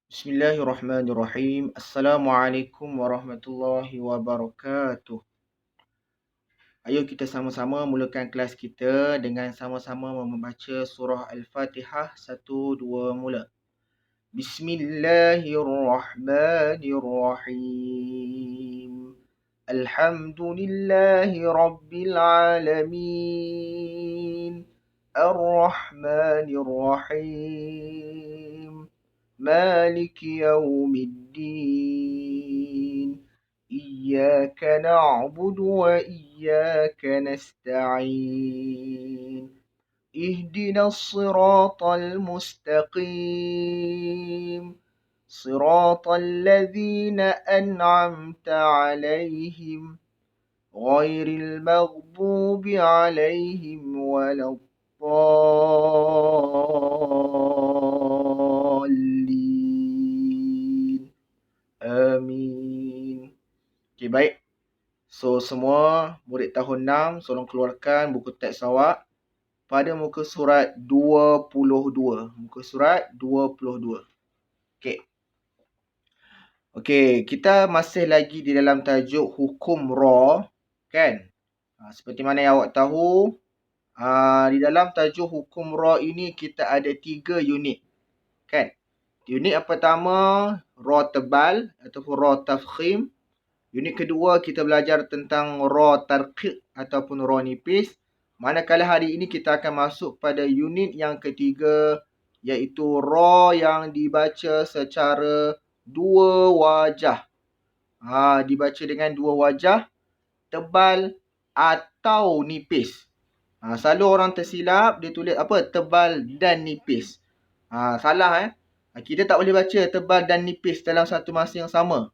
Bismillahirrahmanirrahim. Assalamualaikum warahmatullahi wabarakatuh. Ayo kita sama-sama mulakan kelas kita dengan sama-sama membaca surah Al-Fatihah. 1, 2, mula. Bismillahirrahmanirrahim. Alhamdulillahi Rabbil Alamin. Ar-Rahmanir-Rahim. مالك يوم الدين إياك نعبد وإياك نستعين اهدنا الصراط المستقيم صراط الذين أنعمت عليهم غير المغضوب عليهم ولا الضالين. Amin. Okey, baik. So, semua murid tahun 6, tolong keluarkan buku teks awak pada muka surat 22. Muka surat 22. Okey. Okey, kita masih lagi di dalam tajuk hukum ra, kan? Seperti mana yang awak tahu, di dalam tajuk hukum ra ini kita ada 3 unit, kan? Unit yang pertama, ra tebal ataupun ra tafkhim. Unit kedua, kita belajar tentang ra tarqiq ataupun ra nipis. Manakala hari ini kita akan masuk pada unit yang ketiga, iaitu ra yang dibaca secara dua wajah. Dibaca dengan dua wajah, tebal atau nipis. Selalu orang tersilap, dia tulis apa? Tebal dan nipis. Salah Kita tak boleh baca tebal dan nipis dalam satu masa yang sama.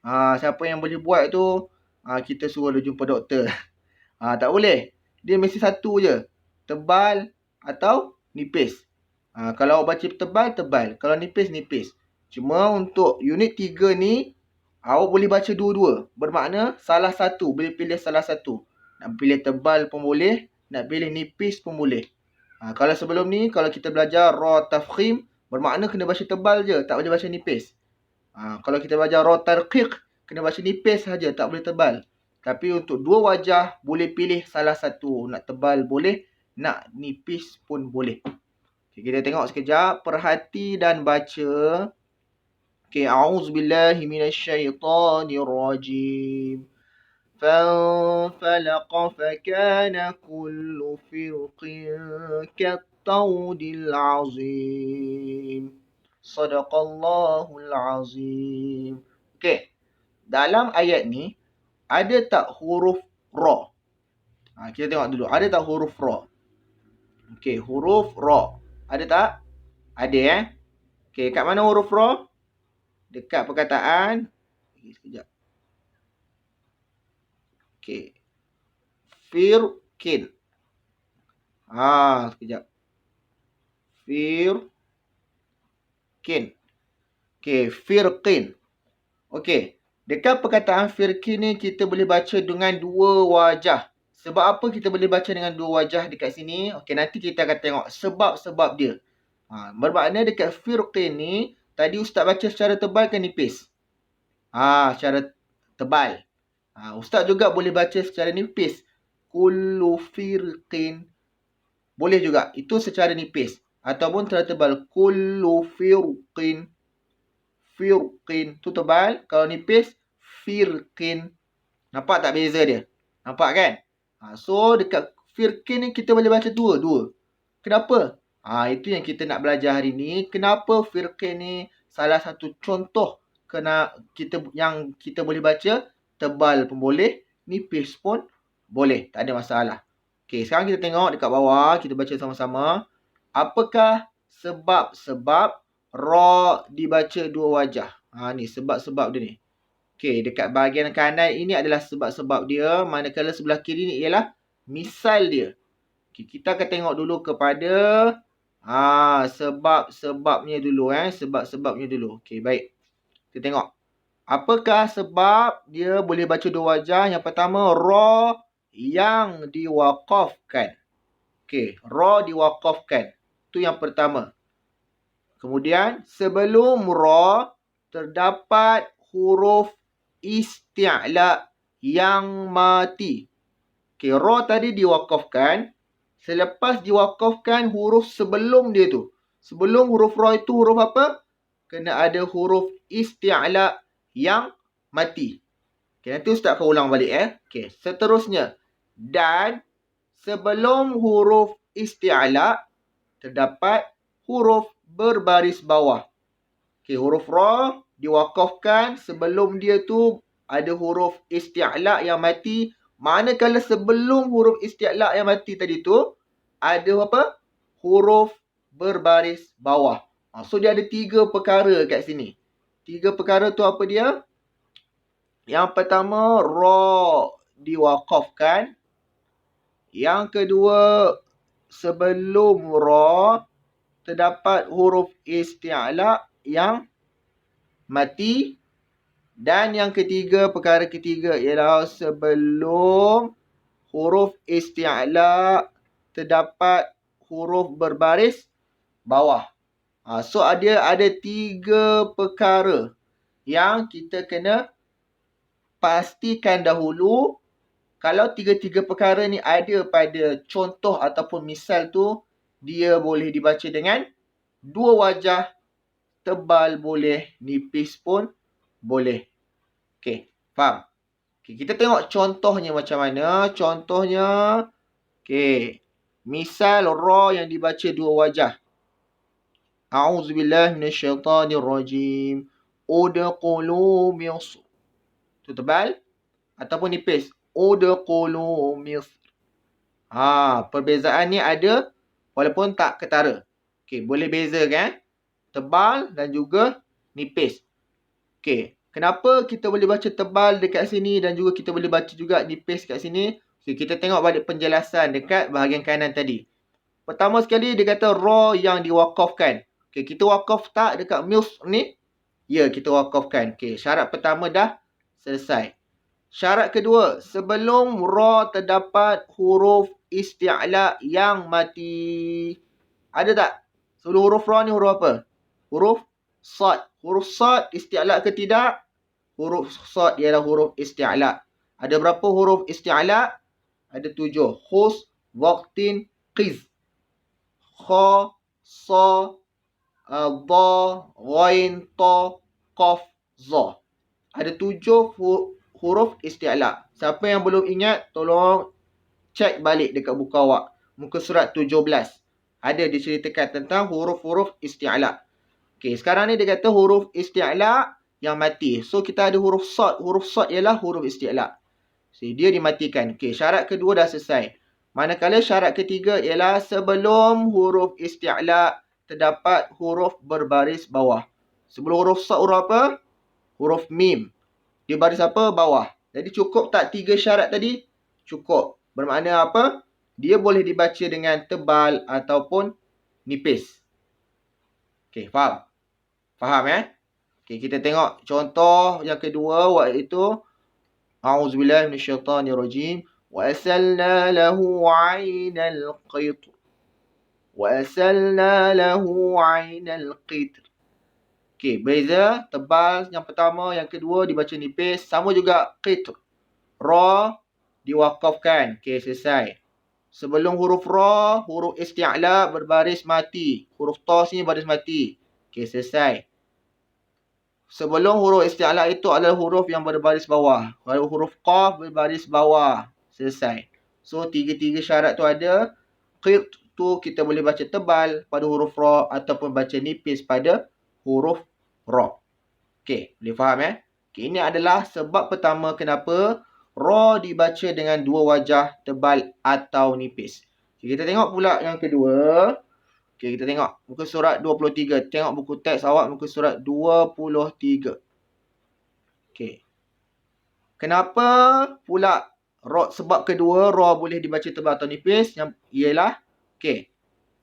Siapa yang boleh buat tu, kita suruh dia jumpa doktor. Tak boleh. Dia mesti satu je. Tebal atau nipis. Kalau awak baca tebal, tebal. Kalau nipis, nipis. Cuma untuk unit 3 ni, awak boleh baca dua-dua. Bermakna salah satu. Boleh pilih salah satu. Nak pilih tebal pun boleh. Nak pilih nipis pun boleh. Kalau sebelum ni, kalau kita belajar ra tafkhim, bermakna kena baca tebal je. Tak boleh baca nipis. Kalau kita belajar ra tarqiq, kena baca nipis saja. Tak boleh tebal. Tapi untuk dua wajah, boleh pilih salah satu. Nak tebal boleh. Nak nipis pun boleh. Okay, kita tengok sekejap. Perhati dan baca. Okay, a'udzubillahi minasyaitanirrajim. فانفلق فكان كل فرق كالطود العظيم صدق الله العظيم. Okay, dalam ayat ni ada tak huruf ra? Kita tengok dulu, ada tak huruf ra? Okay, huruf ra ada tak? Ada Okay, kat mana huruf ra? Dekat perkataan. Sekejap. Okay. Firqin. Sekejap. Firqin. Okay, firqin. Okay. Dekat perkataan firqin ni kita boleh baca dengan dua wajah. Sebab apa kita boleh baca dengan dua wajah dekat sini? Okay, nanti kita akan tengok sebab-sebab dia. Bermakna dekat firqin ni, tadi Ustaz baca secara tebal ke nipis? Secara tebal. Ustaz juga boleh baca secara nipis. Kullu firqin. Boleh juga. Itu secara nipis. Ataupun secara tebal. Kullu firqin. Firqin. Itu tebal. Kalau nipis, firqin. Nampak tak beza dia? Nampak kan? So, dekat firqin ni kita boleh baca dua. Kenapa? Itu yang kita nak belajar hari ni. Kenapa firqin ni salah satu contoh yang kita boleh baca. Tebal pun boleh, nipis pun boleh. Tak ada masalah. Okay, sekarang kita tengok dekat bawah. Kita baca sama-sama. Apakah sebab-sebab ra dibaca dua wajah? Ni sebab-sebab dia ni. Okay, dekat bahagian kanan ini adalah sebab-sebab dia. Manakala sebelah kiri ni ialah misal dia. Okay, kita akan tengok dulu kepada sebab-sebabnya dulu. Sebab-sebabnya dulu. Okay, baik. Kita tengok. Apakah sebab dia boleh baca dua wajah? Yang pertama, ra yang diwaqafkan. Okey, ra diwaqafkan. Itu yang pertama. Kemudian sebelum ra terdapat huruf isti'la yang mati. Okey, ra tadi diwakafkan. Selepas diwakafkan huruf sebelum dia tu. Sebelum huruf ra itu huruf apa? Kena ada huruf isti'la yang mati. Okey, nanti Ustaz akan ulang balik Okey, seterusnya. Dan sebelum huruf isti'la terdapat huruf berbaris bawah. Okey, huruf ra diwakafkan, sebelum dia tu ada huruf isti'la yang mati. Manakala sebelum huruf isti'la yang mati tadi tu ada apa? Huruf berbaris bawah. So dia ada 3 perkara kat sini. 3 perkara tu apa dia? Yang pertama, ra diwakafkan. Yang kedua, sebelum ra terdapat huruf isti'la yang mati. Dan yang ketiga, perkara ketiga ialah sebelum huruf isti'la terdapat huruf berbaris bawah. So ada 3 perkara yang kita kena pastikan dahulu. Kalau 3-3 perkara ni ada pada contoh ataupun misal tu, dia boleh dibaca dengan 2 wajah, tebal boleh, nipis pun boleh. Okey, faham? Okey, kita tengok contohnya macam mana. Contohnya, okey, misal ra yang dibaca 2 wajah. A'udzubillahi minasyaitanirrajim. Udkhulu Misr. Tu tebal ataupun nipis. Udkhulu Misr. Perbezaan ni ada walaupun tak ketara. Okey, boleh bezakan tebal dan juga nipis. Okey, kenapa kita boleh baca tebal dekat sini dan juga kita boleh baca juga nipis kat sini? Okey, kita tengok balik penjelasan dekat bahagian kanan tadi. Pertama sekali dia kata ra yang diwakafkan. Okey, kita wakaf tak dekat Misr ni? Ya, kita wakafkan. Okey, syarat pertama dah selesai. Syarat kedua, sebelum ra terdapat huruf isti'la yang mati. Ada tak? Sebelum huruf ra ni huruf apa? Huruf sad. Huruf sad isti'la ke tidak? Huruf sad ialah huruf isti'la. Ada berapa huruf isti'la? Ada 7. Khus, waqtin, qiz. Kha, sa, dha, ghain, ta, qaf, za. Ada 7 huruf isti'la. Siapa yang belum ingat, tolong cek balik dekat buku awak. Muka surat 17. Ada diceritakan tentang huruf-huruf isti'la. Okey, sekarang ni dia kata huruf isti'la yang mati. So, kita ada huruf sad. Huruf sad ialah huruf isti'la. So, dia dimatikan. Okey, syarat kedua dah selesai. Manakala syarat ketiga ialah sebelum huruf isti'la terdapat huruf berbaris bawah. Sebelum huruf sad, huruf apa? Huruf mim. Dia baris apa? Bawah. Jadi cukup tak 3 syarat tadi? Cukup. Bermakna apa? Dia boleh dibaca dengan tebal ataupun nipis. Okey, faham? Faham Okey, kita tengok contoh yang kedua, iaitu A'udzubillahi minasyaitanirrajim. Wa asalna lahu 'ainal qitr. Wa asalna lahu 'ainal qitr. Okey, beza tebal yang pertama, yang kedua dibaca nipis. Sama juga qitr. Ra diwakafkan. Okey, selesai. Sebelum huruf ra, huruf isti'la berbaris mati. Huruf ta sini baris mati. Okey, selesai. Sebelum huruf isti'la itu adalah huruf yang berbaris bawah. Kalau huruf qaf berbaris bawah. Selesai. So, 3-3 syarat tu ada. Qit tu kita boleh baca tebal pada huruf ra ataupun baca nipis pada huruf ra. Okey, boleh faham Okey, ini adalah sebab pertama kenapa ra dibaca dengan 2 wajah, tebal atau nipis. Okay, kita tengok pula yang kedua. Okey, kita tengok muka surat 23. Tengok buku teks awak muka surat 23. Okey. Kenapa pula sebab kedua ra boleh dibaca tebal atau nipis? Yang ialah okey,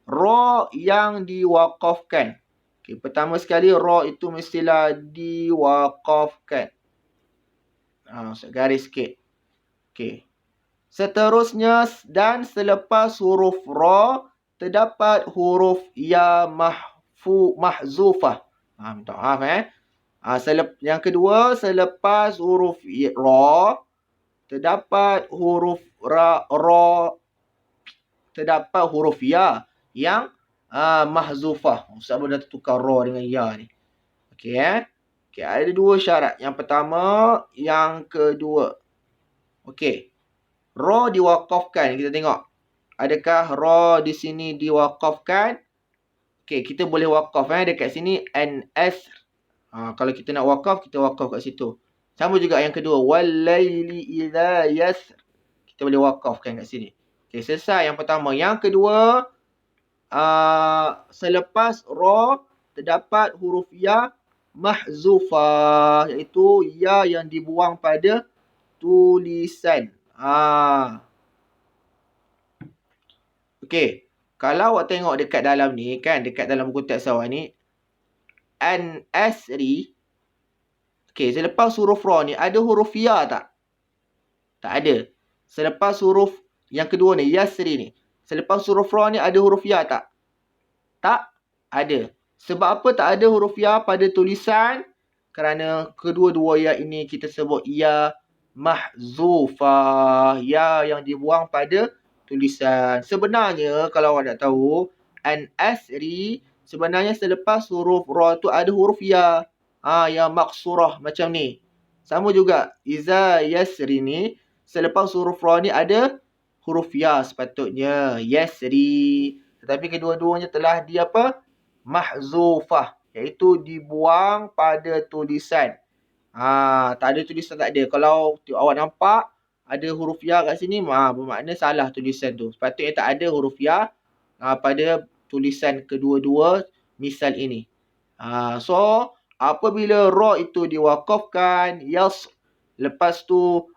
ra yang diwakafkan. Okey, pertama sekali ra itu mestilah diwakafkan. Garis sikit. Okey. Seterusnya dan selepas huruf ra terdapat huruf ya mahfuz. mahzufah. Minta maaf yang kedua, selepas huruf ra terdapat huruf terdapat huruf ya yang mahzufah. Ustaz dah tukar ra dengan ya ni. Okey Okey, ada dua syarat. Yang pertama, yang kedua. Okey. Ra diwakafkan. Kita tengok. Adakah ra di sini diwakafkan? Okey, kita boleh wakaf dekat sini an-asr. Kalau kita nak wakaf, kita wakaf kat situ. Sama juga yang kedua, wal-laili idza yasr. Kita boleh wakafkan kat sini. Okey, selesai yang pertama. Yang kedua, selepas ra terdapat huruf ya mahzufah, iaitu ya yang dibuang pada tulisan. Okey, kalau awak tengok dekat dalam ni kan, dekat dalam buku teks awak ni, an-asri. Okey, selepas huruf ra ni ada huruf ya tak? Tak ada. Selepas huruf yang kedua ni, yasri ni, selepas huruf ra ni ada huruf ya tak? Tak ada. Sebab apa tak ada huruf ya pada tulisan? Kerana kedua-dua ya ini kita sebut ya mahzufah. Ya yang dibuang pada tulisan. Sebenarnya kalau awak nak tahu, an-asri sebenarnya selepas huruf ra tu ada huruf ya. Yang maksurah macam ni. Sama juga iza yasri ni, selepas huruf ra ni ada huruf ya sepatutnya. Yasri. Tetapi kedua-duanya telah mahzufah, iaitu dibuang pada tulisan. Tak ada tulisan, tak ada. Kalau awak nampak ada huruf ya kat sini, bermakna salah tulisan tu. Sepatutnya tak ada huruf ya pada tulisan kedua-dua misal ini. So apabila ra itu diwakafkan, lepas tu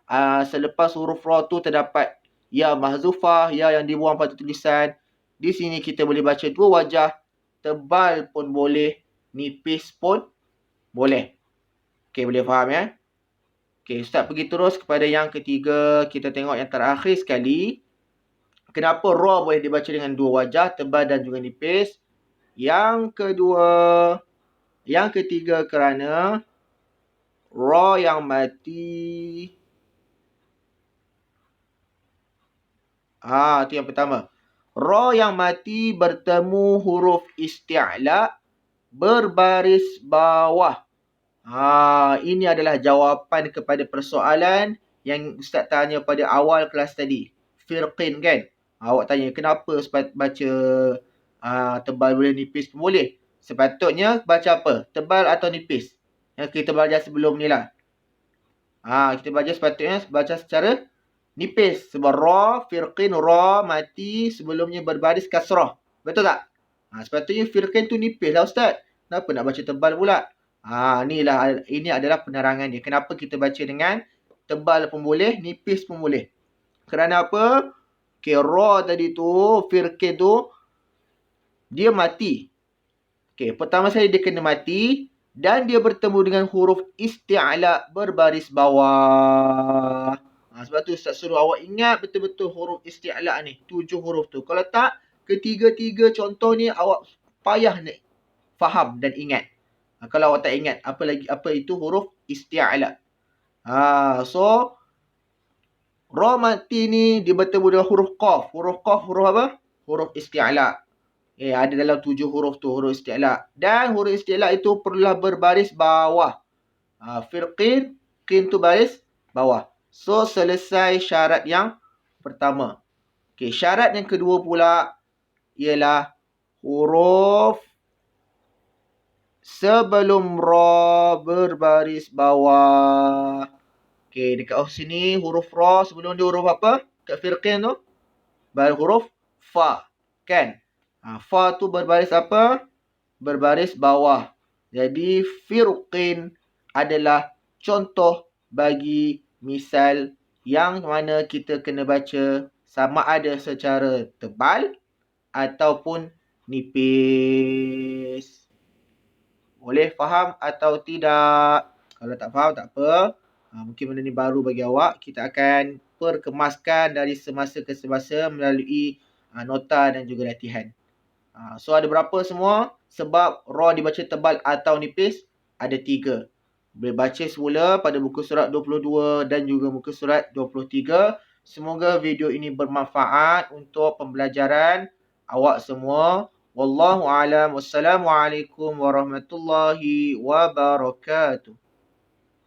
selepas huruf ra tu terdapat ya mahzufah, ya yang dibuang pada tulisan. Di sini kita boleh baca dua wajah. Tebal pun boleh, nipis pun boleh. Okey, boleh faham ya? Okey, Ustaz pergi terus kepada yang ketiga. Kita tengok yang terakhir sekali. Kenapa ra boleh dibaca dengan dua wajah, tebal dan juga nipis? Yang ketiga kerana ra yang mati. Itu yang pertama. Ra yang mati bertemu huruf isti'la berbaris bawah. Ini adalah jawapan kepada persoalan yang Ustaz tanya pada awal kelas tadi. Firqin kan? Awak tanya kenapa baca tebal boleh, nipis pun boleh. Sepatutnya baca apa? Tebal atau nipis? Yang kita belajar sebelum ni lah. Kita belajar sepatutnya baca secara nipis. Sebab ra, firqin, ra, mati sebelumnya berbaris kasrah. Betul tak? Sepatutnya firqin tu nipis lah Ustaz. Kenapa nak baca tebal pula? Ini adalah penerangan dia. Kenapa kita baca dengan tebal pun boleh, nipis pun boleh. Kerana apa? Ra tadi tu, firqin tu, dia mati. Pertama sekali dia kena mati. Dan dia bertemu dengan huruf isti'la berbaris bawah. Sebab tu Ustaz suruh awak ingat betul-betul huruf isti'la ni. 7 huruf tu. Kalau tak, ketiga-tiga contoh ni awak payah nak faham dan ingat. Kalau awak tak ingat apa itu huruf isti'la. So ra mati ni dia bertemu dengan huruf qaf. Huruf qaf huruf apa? Huruf isti'la. Ada dalam 7 huruf tu huruf isti'la. Dan huruf isti'la itu perlulah berbaris bawah. Firqin, qin tu baris bawah. So selesai syarat yang pertama. Syarat yang kedua pula ialah huruf sebelum ra berbaris bawah. Dekat sini huruf ra sebelum dia huruf apa? Kat firqin tu huruf fa. Kan? Fa tu berbaris apa? Berbaris bawah. Jadi firqin adalah contoh bagi misal yang mana kita kena baca sama ada secara tebal ataupun nipis. Boleh faham atau tidak? Kalau tak faham tak apa. Mungkin benda ni baru bagi awak. Kita akan perkemaskan dari semasa ke semasa melalui nota dan juga latihan. So ada berapa semua? Sebab ra dibaca tebal atau nipis, ada 3. Boleh baca semula pada muka surat 22 dan juga muka surat 23. Semoga video ini bermanfaat untuk pembelajaran awak semua. Wallahu a'lam. Wassalamualaikum warahmatullahi wabarakatuh.